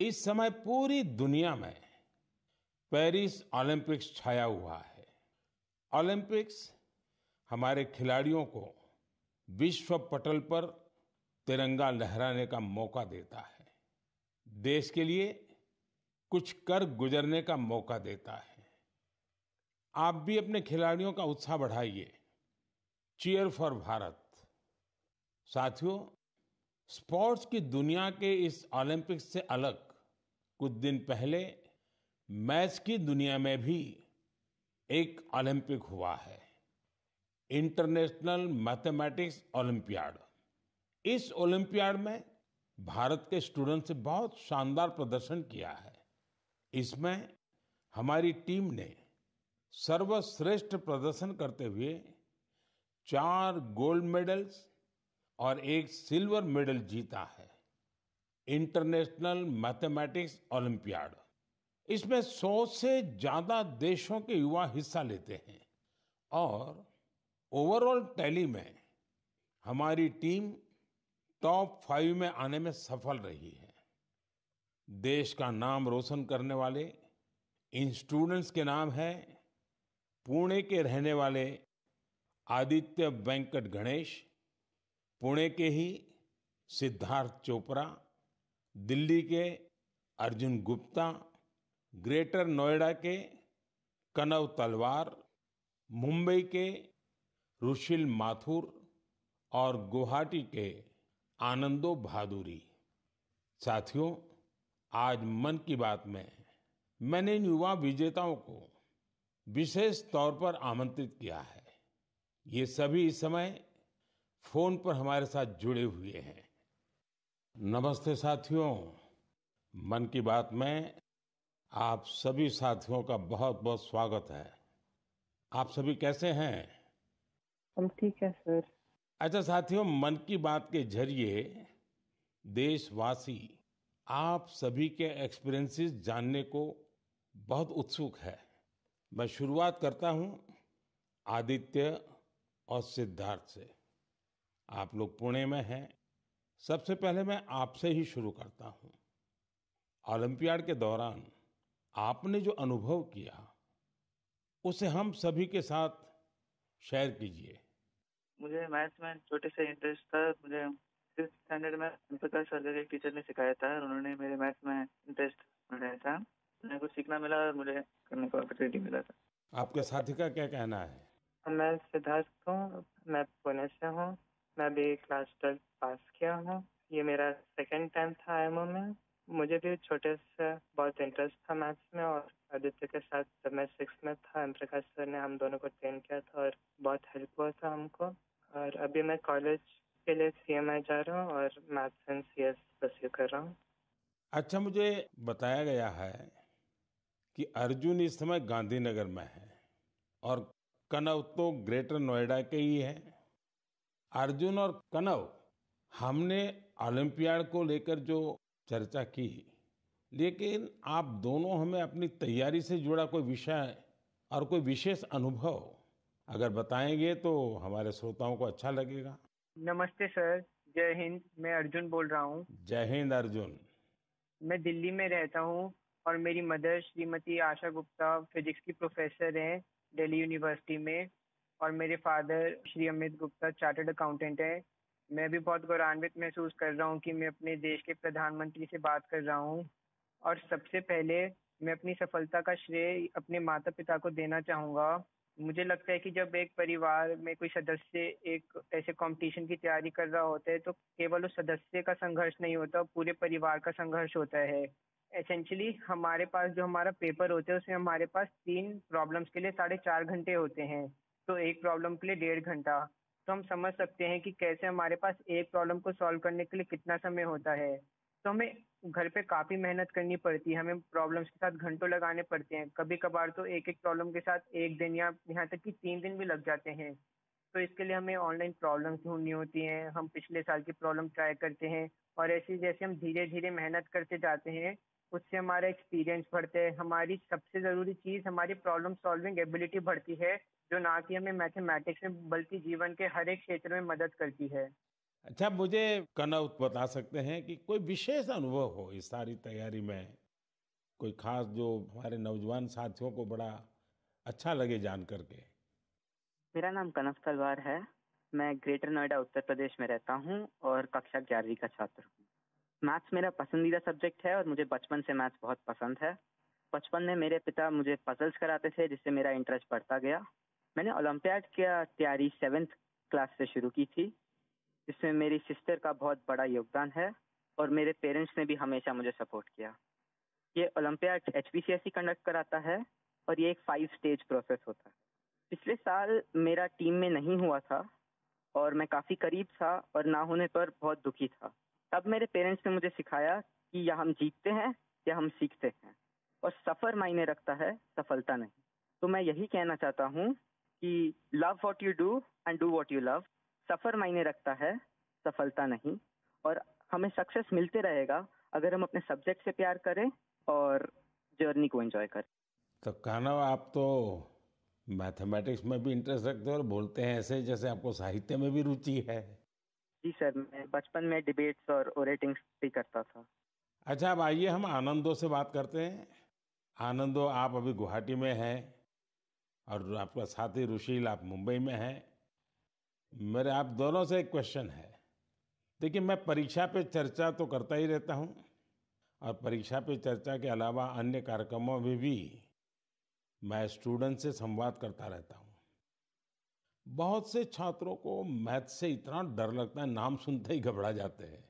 इस समय पूरी दुनिया में पेरिस ओलंपिक्स छाया हुआ है। ओलंपिक्स हमारे खिलाड़ियों को विश्व पटल पर तिरंगा लहराने का मौका देता है, देश के लिए कुछ कर गुजरने का मौका देता है। आप भी अपने खिलाड़ियों का उत्साह बढ़ाइए। Cheer for Bharat. साथियों, स्पोर्ट्स की दुनिया के इस ओलंपिक्स से अलग कुछ दिन पहले मैथ्स की दुनिया में भी एक ओलंपिक हुआ है, इंटरनेशनल मैथमेटिक्स ओलंपियाड। इस ओलंपियाड में भारत के स्टूडेंट्स ने बहुत शानदार प्रदर्शन किया है। इसमें हमारी टीम ने सर्वश्रेष्ठ प्रदर्शन करते हुए 4 गोल्ड मेडल्स और 1 सिल्वर मेडल जीता है। इंटरनेशनल मैथमेटिक्स ओलंपियाड, इसमें 100 से ज्यादा देशों के युवा हिस्सा लेते हैं और ओवरऑल टैली में हमारी टीम टॉप 5 में आने में सफल रही है। देश का नाम रोशन करने वाले इन स्टूडेंट्स के नाम है पुणे के रहने वाले आदित्य वेंकट गणेश, पुणे के ही सिद्धार्थ चोपड़ा, दिल्ली के अर्जुन गुप्ता, ग्रेटर नोएडा के कनव तलवार, मुंबई के रुशिल माथुर और गुवाहाटी के आनंदो भादुरी। साथियों, आज मन की बात में मैंने इन युवा विजेताओं को विशेष तौर पर आमंत्रित किया है। ये सभी इस समय फोन पर हमारे साथ जुड़े हुए हैं। नमस्ते साथियों, मन की बात में आप सभी साथियों का बहुत बहुत स्वागत है। आप सभी कैसे हैं? हम ठीक है सर। अच्छा साथियों, मन की बात के जरिए देशवासी आप सभी के एक्सपीरियंसेस जानने को बहुत उत्सुक है। मैं शुरुआत करता हूं आदित्य और सिद्धार्थ से। आप लोग पुणे में हैं। सबसे पहले मैं आपसे ही शुरू करता हूं। ओलंपियाड के दौरान आपने जो अनुभव किया उसे हम सभी के साथ शेयर कीजिए। मुझे मैथ्स में छोटे से इंटरेस्ट था। मुझे 5th स्टैंडर्ड में ओम प्रकाश सर के टीचर ने सिखाया था और उन्होंने मेरे मैथ्स में इंटरेस्ट बढ़ाया था। मुझे कुछ सीखना मिला और मुझे करने को अपॉर्चुनिटी मिला था। आपके साथी का क्या कहना है? मैं सिद्धार्थ हूँ, मैं पुणे से हूँ। मैं भी क्लास 12 पास किया हूँ। ये मेरा सेकंड टाइम था आईएमओ में। मुझे भी छोटे से बहुत इंटरेस्ट था मैथ्स में और आदित्य के साथ जब मैं 6th में था ओम प्रकाश सर ने हम दोनों को ट्रेन किया था और बहुत हेल्प हुआ था हमको। और अभी मैं कॉलेज के लिए सीएमआई जा रहा हूँ और मैथ्स एंड सीएस परस्यू कर रहा हूँ। अच्छा, मुझे बताया गया है कि अर्जुन इस समय गांधीनगर में है और कनव तो ग्रेटर नोएडा के ही है। अर्जुन और कनव, हमने ओलंपियाड को लेकर जो चर्चा की, लेकिन आप दोनों हमें अपनी तैयारी से जुड़ा कोई विषय और कोई विशेष अनुभव अगर बताएंगे तो हमारे श्रोताओं को अच्छा लगेगा। नमस्ते सर, जय हिंद। मैं अर्जुन बोल रहा हूँ। जय हिंद अर्जुन। मैं दिल्ली में रहता हूँ और मेरी मदर श्रीमती आशा गुप्ता फिजिक्स की प्रोफेसर हैं दिल्ली यूनिवर्सिटी में और मेरे father Shri Amit Gupta chartered accountant हैं। मैं भी बहुत गौरवान्वित महसूस कर रहा हूँ कि मैं अपने देश के प्रधानमंत्री से बात कर रहा हूँ। और सबसे पहले मैं अपनी सफलता का श्रेय अपने माता पिता को देना चाहूँगा। मुझे लगता है कि जब एक परिवार में कोई सदस्य एक ऐसे कंपटीशन की तैयारी कर रहा होता है तो केवल उस सदस्य का संघर्ष नहीं होता, पूरे परिवार का संघर्ष होता है। एसेंशियली हमारे पास जो हमारा पेपर होता है उसमें हमारे पास 3 प्रॉब्लम्स के लिए 4.5 घंटे होते हैं, तो एक प्रॉब्लम के लिए 1.5 घंटा। तो हम समझ सकते हैं कि कैसे हमारे पास एक प्रॉब्लम को सॉल्व करने के लिए कितना समय होता है। तो हमें घर पे काफ़ी मेहनत करनी पड़ती है, हमें प्रॉब्लम्स के साथ घंटों लगाने पड़ते हैं। कभी-कभार तो एक-एक प्रॉब्लम के साथ 1 दिन या यहाँ तक कि 3 दिन भी लग जाते हैं। तो इसके लिए हमें ऑनलाइन प्रॉब्लम्स ढूँढनी होती हैं, हम पिछले साल की प्रॉब्लम ट्राई करते हैं और ऐसे जैसे हम धीरे-धीरे मेहनत करते जाते हैं, उससे हमारा एक्सपीरियंस बढ़ता है। हमारी सबसे ज़रूरी चीज़ हमारी प्रॉब्लम सॉल्विंग एबिलिटी बढ़ती है, जो ना कि हमें मैथमेटिक्स में बल्कि जीवन के हर एक क्षेत्र में मदद करती है। अच्छा, मुझे कनव बता सकते हैं कि कोई विशेष अनुभव हो इस सारी तैयारी में, कोई खास जो हमारे नौजवान साथियों को बड़ा अच्छा लगे जान करके? मेरा नाम कनव तलवार है। मैं ग्रेटर नोएडा उत्तर प्रदेश में रहता हूँ और कक्षा 11वीं का छात्र हूँ। मैथ्स मेरा पसंदीदा सब्जेक्ट है और मुझे बचपन से मैथ्स बहुत पसंद है। बचपन में मेरे पिता मुझे पजल्स कराते थे जिससे मेरा इंटरेस्ट बढ़ता गया। मैंने ओलंपियाड की तैयारी 7th क्लास से शुरू की थी, जिसमें मेरी सिस्टर का बहुत बड़ा योगदान है और मेरे पेरेंट्स ने भी हमेशा मुझे सपोर्ट किया। ये ओलंपियाड एचपीसीएसई कंडक्ट कराता है और ये एक 5 स्टेज प्रोसेस होता है। पिछले साल मेरा टीम में नहीं हुआ था और मैं काफ़ी करीब था और ना होने पर बहुत दुखी था। तब मेरे पेरेंट्स ने मुझे सिखाया कि या हम जीतते हैं या हम सीखते हैं और सफ़र मायने रखता है, सफलता नहीं। तो मैं यही कहना चाहता हूँ कि love what you do and do what you love. सफ़र मायने रखता है, सफलता नहीं। और हमें सक्सेस मिलते रहेगा अगर हम अपने सब्जेक्ट से प्यार करें और जर्नी को एंजॉय करें। तो कानव, आप तो मैथमेटिक्स में भी इंटरेस्ट रखते हो और बोलते हैं ऐसे जैसे आपको साहित्य में भी रुचि है। जी सर, मैं बचपन में डिबेट्स और ओरेटिंग्स भी करता था। अच्छा, अब आइए हम आनंदो से बात करते हैं। आनंदो, आप अभी गुवाहाटी में हैं और आपका साथी रुशील आप मुंबई में हैं। मेरे आप दोनों से एक क्वेश्चन है। देखिए, मैं परीक्षा पे चर्चा तो करता ही रहता हूँ और परीक्षा पे चर्चा के अलावा अन्य कार्यक्रमों में भी मैं स्टूडेंट से संवाद करता रहता हूँ। बहुत से छात्रों को मैथ से इतना डर लगता है, नाम सुनते ही घबरा जाते हैं।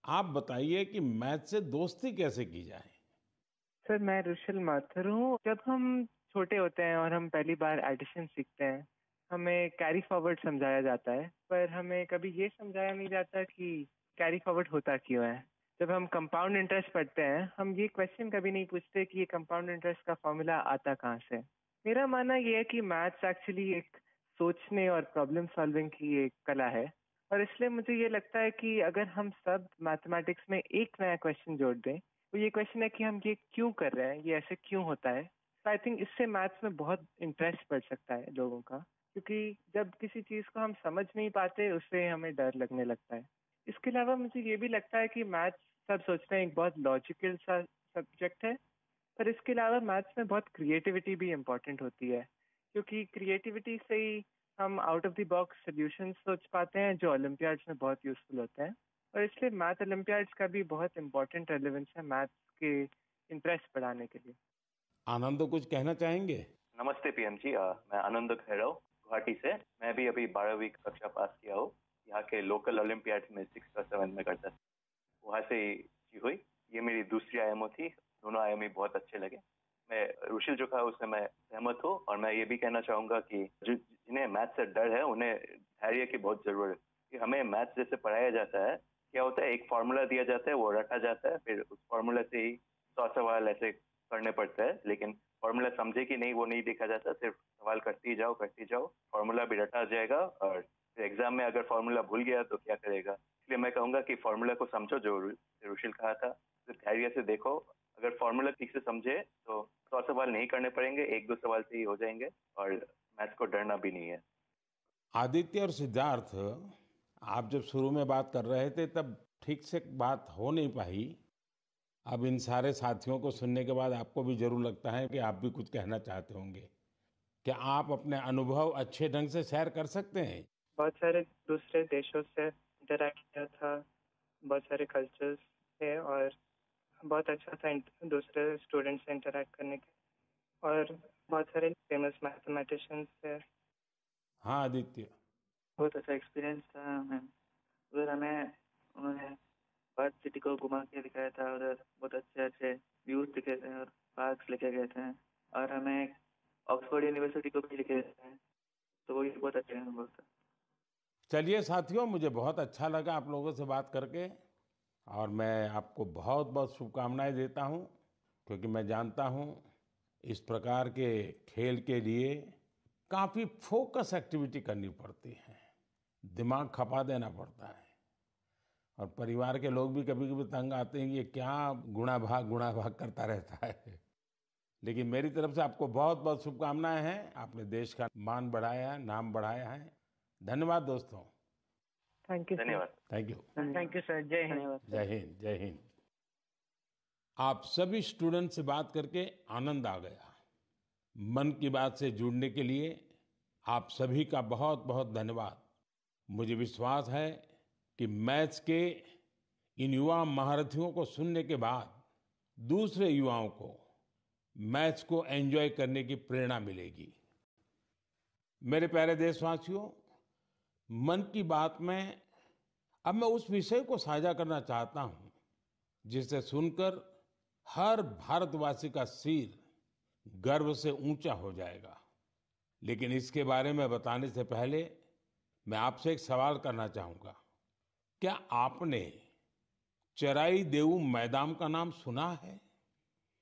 आप बताइए कि मैथ से दोस्ती कैसे की जाए? सर, मैं रुशिल माथुर हूँ। जब हम छोटे होते हैं और हम पहली बार एडिशन सीखते हैं, हमें कैरी फॉरवर्ड समझाया जाता है, पर हमें कभी ये समझाया नहीं जाता कि कैरी फॉरवर्ड होता क्यों है। जब हम कंपाउंड इंटरेस्ट पढ़ते हैं, हम ये क्वेश्चन कभी नहीं पूछते कि ये कंपाउंड इंटरेस्ट का फॉर्मूला आता कहाँ से। मेरा मानना ये है कि मैथ्स एक्चुअली एक सोचने और प्रॉब्लम सॉल्विंग की एक कला है, और इसलिए मुझे ये लगता है कि अगर हम सब मैथमेटिक्स में एक नया क्वेश्चन जोड़ दें, तो ये क्वेश्चन है कि हम ये क्यों कर रहे हैं, ये ऐसे क्यों होता है। तो आई थिंक इससे मैथ्स में बहुत इंटरेस्ट बढ़ सकता है लोगों का, क्योंकि जब किसी चीज़ को हम समझ नहीं पाते, उससे हमें डर लगने लगता है। इसके अलावा मुझे ये भी लगता है कि मैथ्स, सब सोचते हैं, एक बहुत लॉजिकल सा सब्जेक्ट है, पर इसके अलावा मैथ्स में बहुत क्रिएटिविटी भी इम्पोर्टेंट होती है, क्योंकि क्रिएटिविटी से ही हम out of the box solutions सोच पाते हैं जो ओलंपियाड्स में बहुत यूजफुल होते हैं। और इसलिए मैथ ओलंपियाड्स का भी बहुत इम्पोर्टेंट रेलेवेंस है मैथ्स के इंटरेस्ट बढ़ाने के लिए। आनंदो, कुछ कहना चाहेंगे? नमस्ते पीएम जी। मैं आनंद खैरव गुवाहाटी से। मैं भी अभी 12वीं कक्षा पास किया हूँ। यहाँ के लोकल ओलंपियाड में 6th और 7th में करता था, वहाँ से ही हुई। ये मेरी दूसरी आईएमओ थी। दोनों आईएमओ बहुत अच्छे लगे। मैं रुशिल जो कहा उससे मैं सहमत हूँ, और मैं ये भी कहना चाहूँगा कि जिन्हें मैथ से डर है उन्हें धैर्य की बहुत जरूरत है। कि हमें मैथ जैसे पढ़ाया जाता है, क्या होता है, एक फार्मूला दिया जाता है, वो रटा जाता है, फिर उस फार्मूला से ही 100 सवाल ऐसे करने पड़ते हैं। लेकिन फार्मूला समझे कि नहीं वो नहीं देखा जाता, सिर्फ सवाल करते ही जाओ, फार्मूला भी रटा जाएगा, और फिर एग्जाम में अगर फार्मूला भूल गया तो क्या करेगा। इसलिए मैं कहूँगा कि फार्मूला को समझो, जो रुशिल कहा था, तो धैर्य से देखो। अगर फार्मूला ठीक से समझे तो 100 सवाल नहीं करने पड़ेंगे, 1-2 सवाल से ही हो जाएंगे, और मैथ्स को डरना भी नहीं है। आदित्य और सिद्धार्थ, आप जब शुरू में बात कर रहे थे तब ठीक से बात हो नहीं पाई। अब इन सारे साथियों को सुनने के बाद आपको भी जरूर लगता है कि आप भी कुछ कहना चाहते होंगे। क्या आप अपने अनुभव अच्छे ढंग से शेयर कर सकते हैं? बहुत सारे दूसरे देशों से इंटरैक्ट किया था, बहुत सारे कल्चर्स थे, और बहुत अच्छा था दूसरे स्टूडेंट्स से इंटरैक्ट करने के, और बहुत सारे फेमस मैथमेटिशियंस थे। हाँ आदित्य। बहुत अच्छा एक्सपीरियंस था मैम। उधर हमें उन्होंने पर्थ सिटी को घुमा के दिखाया था। उधर बहुत अच्छे अच्छे व्यूज दिखे थे और पार्क्स लेके गए थे, और हमें ऑक्सफोर्ड यूनिवर्सिटी को भी लेके गए थे। तो वो भी बहुत अच्छा अनुभव था। चलिए साथियों, मुझे बहुत अच्छा लगा आप लोगों से बात करके, और मैं आपको बहुत बहुत शुभकामनाएं देता हूं, क्योंकि मैं जानता हूं इस प्रकार के खेल के लिए काफ़ी फोकस एक्टिविटी करनी पड़ती है, दिमाग खपा देना पड़ता है, और परिवार के लोग भी कभी कभी तंग आते हैं कि ये क्या गुणा भाग करता रहता है। लेकिन मेरी तरफ से आपको बहुत बहुत शुभकामनाएं हैं। आपने देश का मान बढ़ाया है, नाम बढ़ाया है। धन्यवाद दोस्तों। Thank you sir. धन्यवाद। Thank you. Thank you sir. जय हिंद। धन्यवाद। जय हिंद, जय हिंद। आप सभी स्टूडेंट से बात करके आनंद आ गया। मन की बात से जुड़ने के लिए आप सभी का बहुत बहुत धन्यवाद। मुझे विश्वास है कि मैथ्स के इन युवा महारथियों को सुनने के बाद दूसरे युवाओं को मैथ्स को एंजॉय करने की प्रेरणा मिलेगी। मेरे प्यारे देशवासियों, मन की बात में अब मैं उस विषय को साझा करना चाहता हूं जिसे सुनकर हर भारतवासी का सिर गर्व से ऊंचा हो जाएगा। लेकिन इसके बारे में बताने से पहले मैं आपसे एक सवाल करना चाहूंगा। क्या आपने चराई देऊ मैदान का नाम सुना है?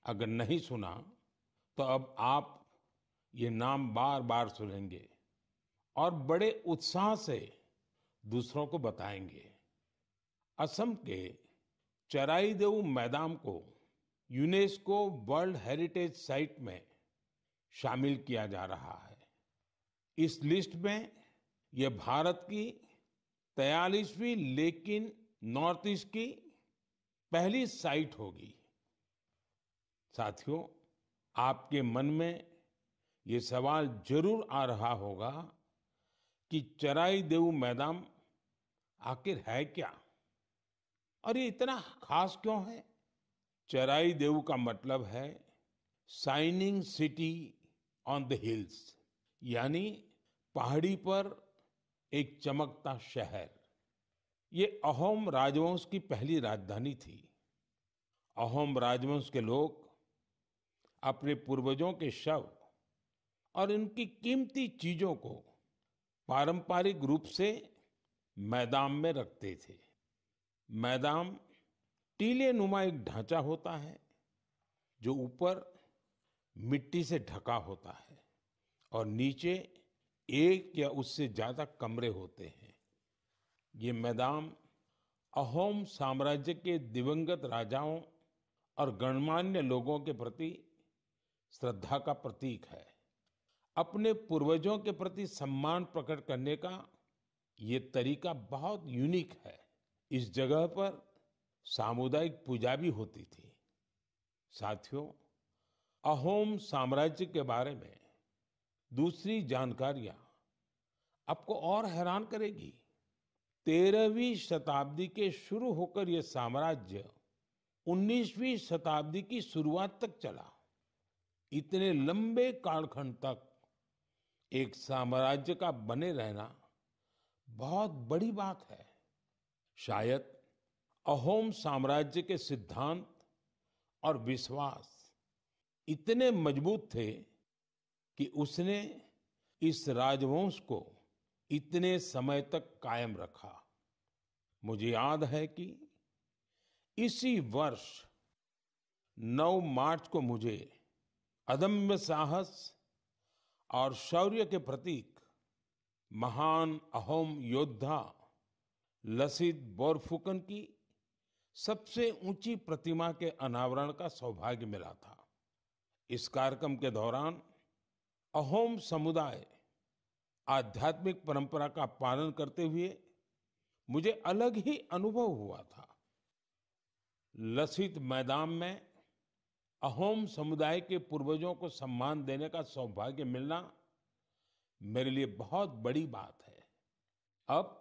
अगर नहीं सुना तो अब आप ये नाम बार बार सुनेंगे और बड़े उत्साह से दूसरों को बताएंगे। असम के चराई देऊ मैदान को यूनेस्को वर्ल्ड हेरिटेज साइट में शामिल किया जा रहा है। इस लिस्ट में यह भारत की 43वीं लेकिन नॉर्थ ईस्ट की पहली साइट होगी। साथियों, आपके मन में ये सवाल जरूर आ रहा होगा कि चराई देऊ मैदान आखिर है क्या और ये इतना खास क्यों है? चराई देऊ का मतलब है shining city on the hills, यानी पहाड़ी पर एक चमकता शहर। ये अहोम राजवंश की पहली राजधानी थी। अहोम राजवंश के लोग अपने पूर्वजों के शव और इनकी कीमती चीजों को पारंपरिक रूप से मैदान में रखते थे। मैदान टीले नुमा एक ढांचा होता है जो ऊपर मिट्टी से ढका होता है और नीचे एक या उससे ज्यादा कमरे होते हैं। ये मैदान अहोम साम्राज्य के दिवंगत राजाओं और गणमान्य लोगों के प्रति श्रद्धा का प्रतीक है। अपने पूर्वजों के प्रति सम्मान प्रकट करने का ये तरीका बहुत यूनिक है। इस जगह पर सामुदायिक पूजा भी होती थी। साथियों, अहोम साम्राज्य के बारे में दूसरी जानकारियां आपको और हैरान करेगी। 13वीं शताब्दी के शुरू होकर यह साम्राज्य 19वीं शताब्दी की शुरुआत तक चला। इतने लंबे कालखंड तक एक साम्राज्य का बने रहना बहुत बड़ी बात है। शायद अहोम साम्राज्य के सिद्धांत और विश्वास इतने मजबूत थे कि उसने इस राजवंश को इतने समय तक कायम रखा। मुझे याद है कि इसी वर्ष 9 मार्च को मुझे अदम्य साहस और शौर्य के प्रतीक महान अहोम योद्धा लसित बोरफुकन की सबसे ऊंची प्रतिमा के अनावरण का सौभाग्य मिला था। इस कार्यक्रम के दौरान अहोम समुदाय आध्यात्मिक परंपरा का पालन करते हुए मुझे अलग ही अनुभव हुआ था। लसित मैदान में अहोम समुदाय के पूर्वजों को सम्मान देने का सौभाग्य मिलना मेरे लिए बहुत बड़ी बात है। अब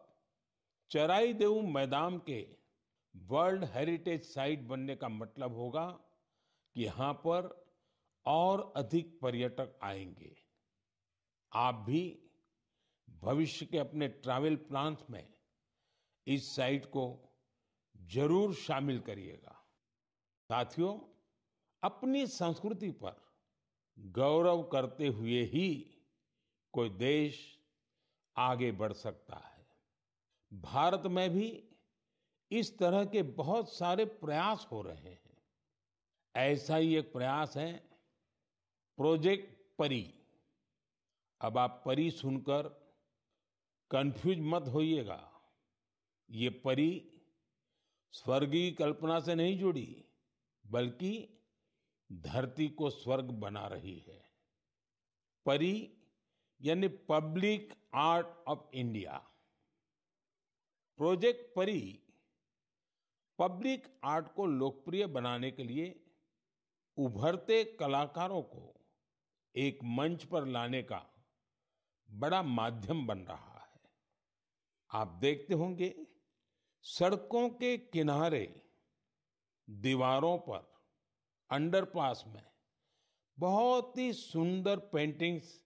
चराई देऊ मैदान के वर्ल्ड हेरिटेज साइट बनने का मतलब होगा कि यहाँ पर और अधिक पर्यटक आएंगे। आप भी भविष्य के अपने ट्रैवल प्लान्स में इस साइट को जरूर शामिल करिएगा। साथियों, अपनी संस्कृति पर गौरव करते हुए ही कोई देश आगे बढ़ सकता है। भारत में भी इस तरह के बहुत सारे प्रयास हो रहे हैं। ऐसा ही एक प्रयास है प्रोजेक्ट परी। अब आप परी सुनकर कंफ्यूज मत होइएगा। ये परी स्वर्ग की कल्पना से नहीं जुड़ी, बल्कि धरती को स्वर्ग बना रही है। परी यानी public art of India. Project परी पब्लिक आर्ट को लोकप्रिय बनाने के लिए उभरते कलाकारों को एक मंच पर लाने का बड़ा माध्यम बन रहा है। आप देखते होंगे सड़कों के किनारे, दीवारों पर, अंडरपास में बहुत ही सुंदर पेंटिंग्स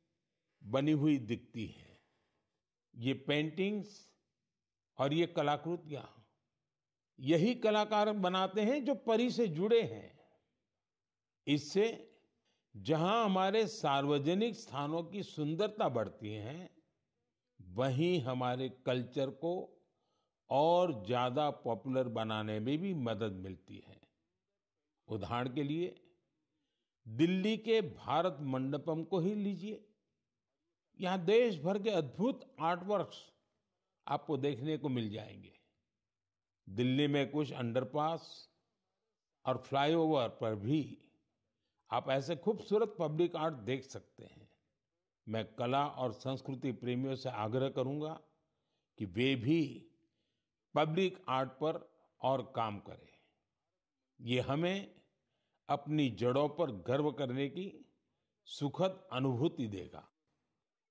बनी हुई दिखती हैं। ये पेंटिंग्स और ये कलाकृतियां यही कलाकार बनाते हैं जो परी से जुड़े हैं। इससे जहां हमारे सार्वजनिक स्थानों की सुंदरता बढ़ती है, वहीं हमारे कल्चर को और ज्यादा पॉपुलर बनाने में भी मदद मिलती है। उदाहरण के लिए दिल्ली के भारत मंडपम को ही लीजिए। यहाँ देश भर के अद्भुत आर्ट वर्क्स आपको देखने को मिल जाएंगे। दिल्ली में कुछ अंडरपास और फ्लाईओवर पर भी आप ऐसे खूबसूरत पब्लिक आर्ट देख सकते हैं। मैं कला और संस्कृति प्रेमियों से आग्रह करूंगा कि वे भी पब्लिक आर्ट पर और काम करें। ये हमें अपनी जड़ों पर गर्व करने की सुखद अनुभूति देगा।